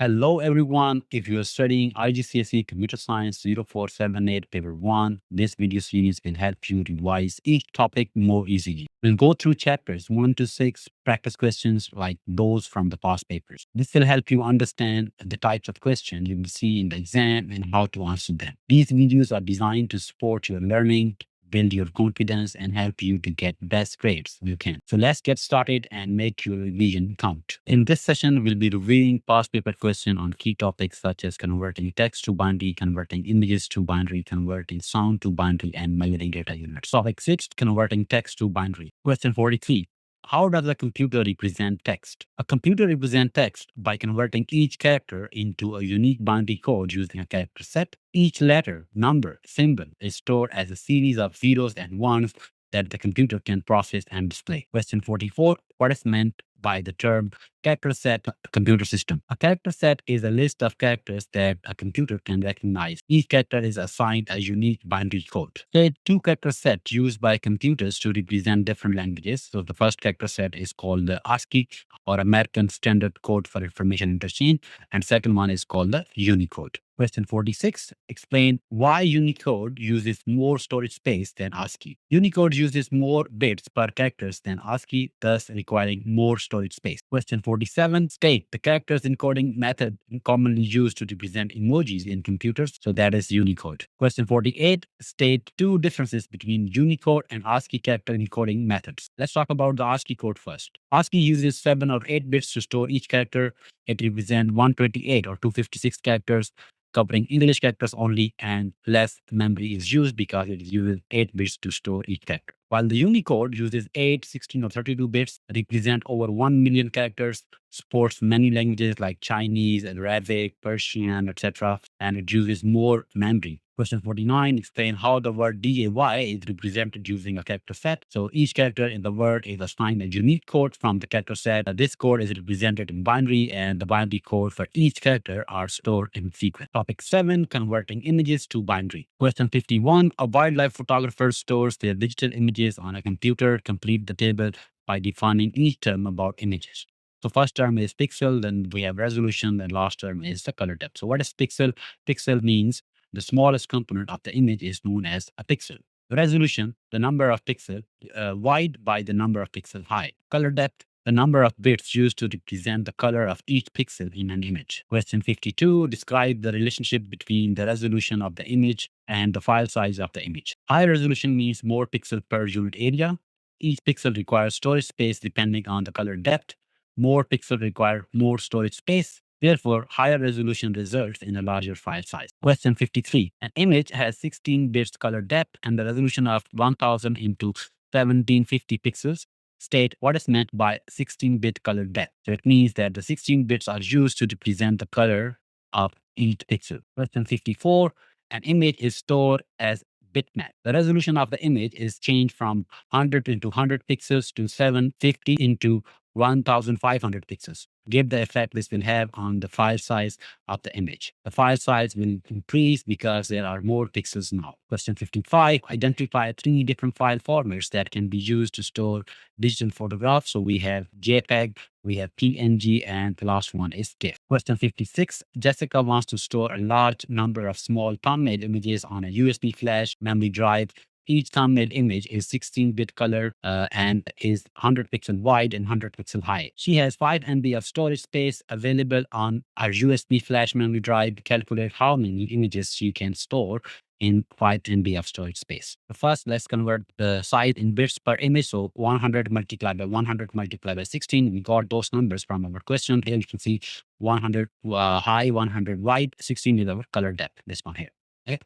Hello, everyone. If you are studying IGCSE Computer Science 0478 Paper 1, this video series will help you revise each topic more easily. We'll go through chapters 1 to 6, practice questions like those from the past papers. This will help you understand the types of questions you will see in the exam and how to answer them. These videos are designed to support your learning, build your confidence, and help you to get best grades you can. So let's get started and make your revision count. In this session, we'll be reviewing past paper questions on key topics such as converting text to binary, converting images to binary, converting sound to binary, and measuring data units. Topic 6, converting text to binary. Question 43. How does a computer represent text? A computer represents text by converting each character into a unique binary code using a character set. Each letter, number, symbol is stored as a series of zeros and ones that the computer can process and display. Question 44. What is meant by the term character set computer system? A character set is a list of characters that a computer can recognize. Each character is assigned a unique binary code. There are two character sets used by computers to represent different languages. So the first character set is called the ASCII, or American Standard Code for Information Interchange, and second one is called the Unicode. Question 46. Explain why Unicode uses more storage space than ASCII. Unicode uses more bits per characters than ASCII, thus requiring more storage space. Question 47. State the characters encoding method commonly used to represent emojis in computers. So that is Unicode. Question 48. State two differences between Unicode and ASCII character encoding methods. Let's talk about the ASCII code first. ASCII uses 7 or 8 bits to store each character. It represents 128 or 256 characters, covering English characters only, and less memory is used because it uses 8 bits to store each character. While the Unicode uses 8, 16, or 32 bits, represent over 1 million characters, supports many languages like Chinese, Arabic, Persian, etc., and it uses more memory. Question 49. Explain how the word DAY is represented using a character set. So each character in the word is assigned a unique code from the character set. This code is represented in binary, and the binary code for each character are stored in sequence. Topic 7. Converting images to binary. Question 51. A wildlife photographer stores their digital images on a computer. Complete the table by defining each term about images. So first term is pixel, then we have resolution, then last term is the color depth. So what is pixel? Pixel means the smallest component of the image is known as a pixel. Resolution, the number of pixels wide by the number of pixels high. Color depth, the number of bits used to represent the color of each pixel in an image. Question 52, describe the relationship between the resolution of the image and the file size of the image. High resolution means more pixels per unit area. Each pixel requires storage space depending on the color depth. More pixels require more storage space. Therefore, higher resolution results in a larger file size. Question 53. An image has 16 bits color depth and the resolution of 1000 into 1750 pixels. State what is meant by 16-bit color depth. So it means that the 16 bits are used to represent the color of each pixel. Question 54. An image is stored as bitmap. The resolution of the image is changed from 100 into 100 pixels to 750 into 1500 pixels. Give the effect this will have on the file size of the image. The file size will increase because there are more pixels now. Question 55. Identify 3 different file formats that can be used to store digital photographs. So we have JPEG, we have PNG, and the last one is TIFF. Question 56. Jessica wants to store a large number of small thumbnail images on a USB flash memory drive. Each thumbnail image is 16-bit color and is 100 pixel wide and 100 pixel high. She has 5 MB of storage space available on our USB flash memory drive. Calculate how many images she can store in 5 MB of storage space. So first, let's convert the size in bits per image. So 100 multiplied by 100 multiplied by 16. We got those numbers from our question. Here you can see 100 high, 100 wide, 16 is our color depth, this one here. Okay,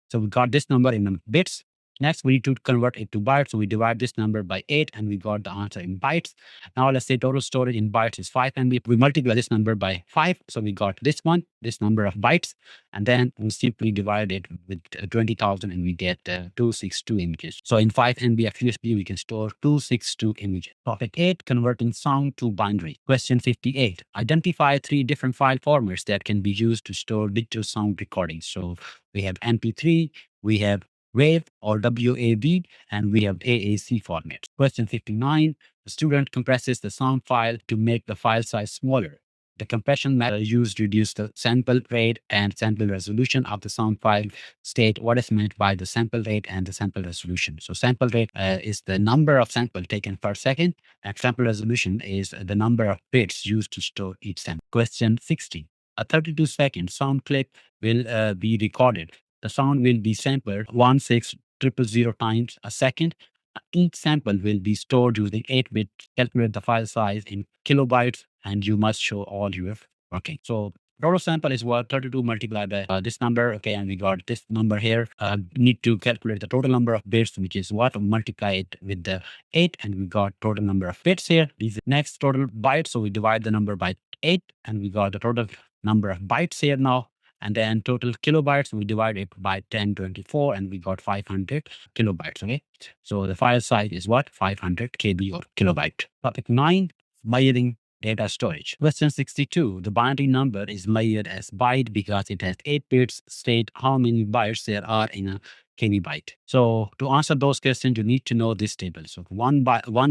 so we got this number in bits. Next, we need to convert it to bytes. So we divide this number by 8 and we got the answer in bytes. Now let's say total storage in bytes is 5 MB. We multiply this number by 5. So we got this one, this number of bytes. And then we simply divide it with 20,000 and we get 262 images. So in 5 MB of USB, we can store 262 images. Topic 8, converting sound to binary. Question 58. Identify 3 different file formats that can be used to store digital sound recordings. So we have MP3, we have WAV or WAV, and we have AAC format. Question 59. The student compresses the sound file to make the file size smaller. The compression method used to reduce the sample rate and sample resolution of the sound file. State what is meant by the sample rate and the sample resolution. So sample rate is the number of sample taken per second, and sample resolution is the number of bits used to store each sample. Question 60. A 32-second sound clip will be recorded. The sound will be sampled 16,000 times a second. Each sample will be stored using 8-bit. Calculate the file size in kilobytes, and you must show all your working. So total sample is what? 32 multiplied by this number. Okay, and we got this number here. Need to calculate the total number of bits, which is what? Multiply it with the 8, and we got total number of bits here. These next total bytes. So we divide the number by 8, and we got the total number of bytes here now. And then total kilobytes, we divide it by 1024, and we got 500 kilobytes. Okay, so the file size is what? 500 KB or kilobyte. Topic 9, measuring data storage. Question 62. The binary number is measured as byte because it has 8 bits. State how many bytes there are in a KB byte. So to answer those questions, you need to know this table. So one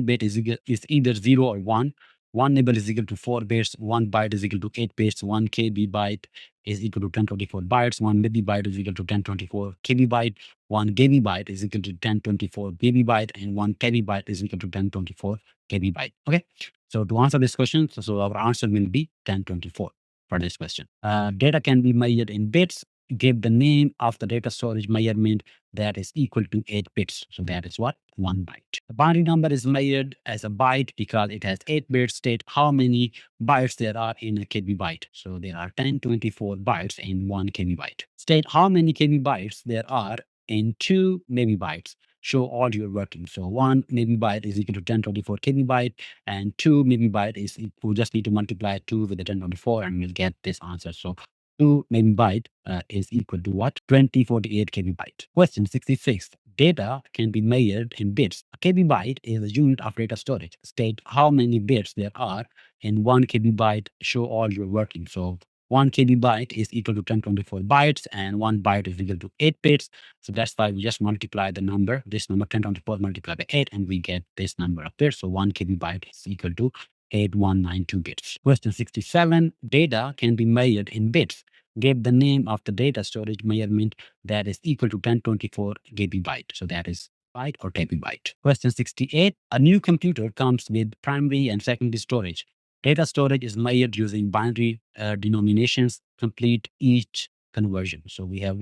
bit is either 0 or 1. One nibble is equal to 4 bits. 1 byte is equal to 8 bits. 1 KB byte is equal to 1024 bytes. 1 megabyte is equal to 1024 KB byte. 1 gigabyte is equal to 1024 gigabyte, and 1 terabyte is equal to 1024 KB byte. Okay. So to answer this question, so our answer will be 1024 for this question. Data can be measured in bits. Give the name of the data storage measurement that is equal to 8 bits. So that is what? 1 byte. The binary number is measured as a byte because it has 8 bits. State how many bytes there are in a KB byte. So there are 1024 bytes in 1 KB byte. State how many KB bytes there are in 2 megabytes. Show all your working. So 1 megabyte is equal to 1024 KB byte, and 2 megabyte is, we just need to multiply 2 with the 1024, and we'll get this answer. So 2 megabyte is equal to what? 2048 KB byte. Question 66. Data can be measured in bits. A KB byte is a unit of data storage. State how many bits there are in 1 KB byte. Show all your working. So 1 KB byte is equal to 1024 bytes, and 1 byte is equal to 8 bits. So that's why we just multiply the number, this number 1024 multiplied by 8, and we get this number up there. So 1 KB byte is equal to 8192 bits. Question 67. Data can be measured in bits. Give the name of the data storage measurement that is equal to 1024 KB byte. So that is byte or terabyte. Question 68. A new computer comes with primary and secondary storage. Data storage is measured using binary denominations. Complete each conversion. So we have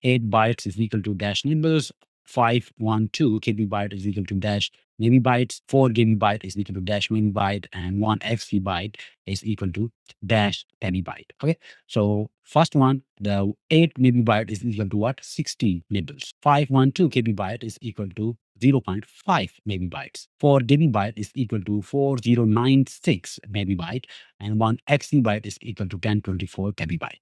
8 bytes is equal to dash nibbles. 512 KB byte is equal to dash megabytes. 4 GB is equal to dash megabyte, and 1 XB byte is equal to dash terabyte. Okay. So first one, the 8 megabyte is equal to what? 60 nibbles. 512 KB byte is equal to 0.5 megabytes. 4 GB is equal to 4096 megabyte, and 1 XB byte is equal to 1024 KB byte.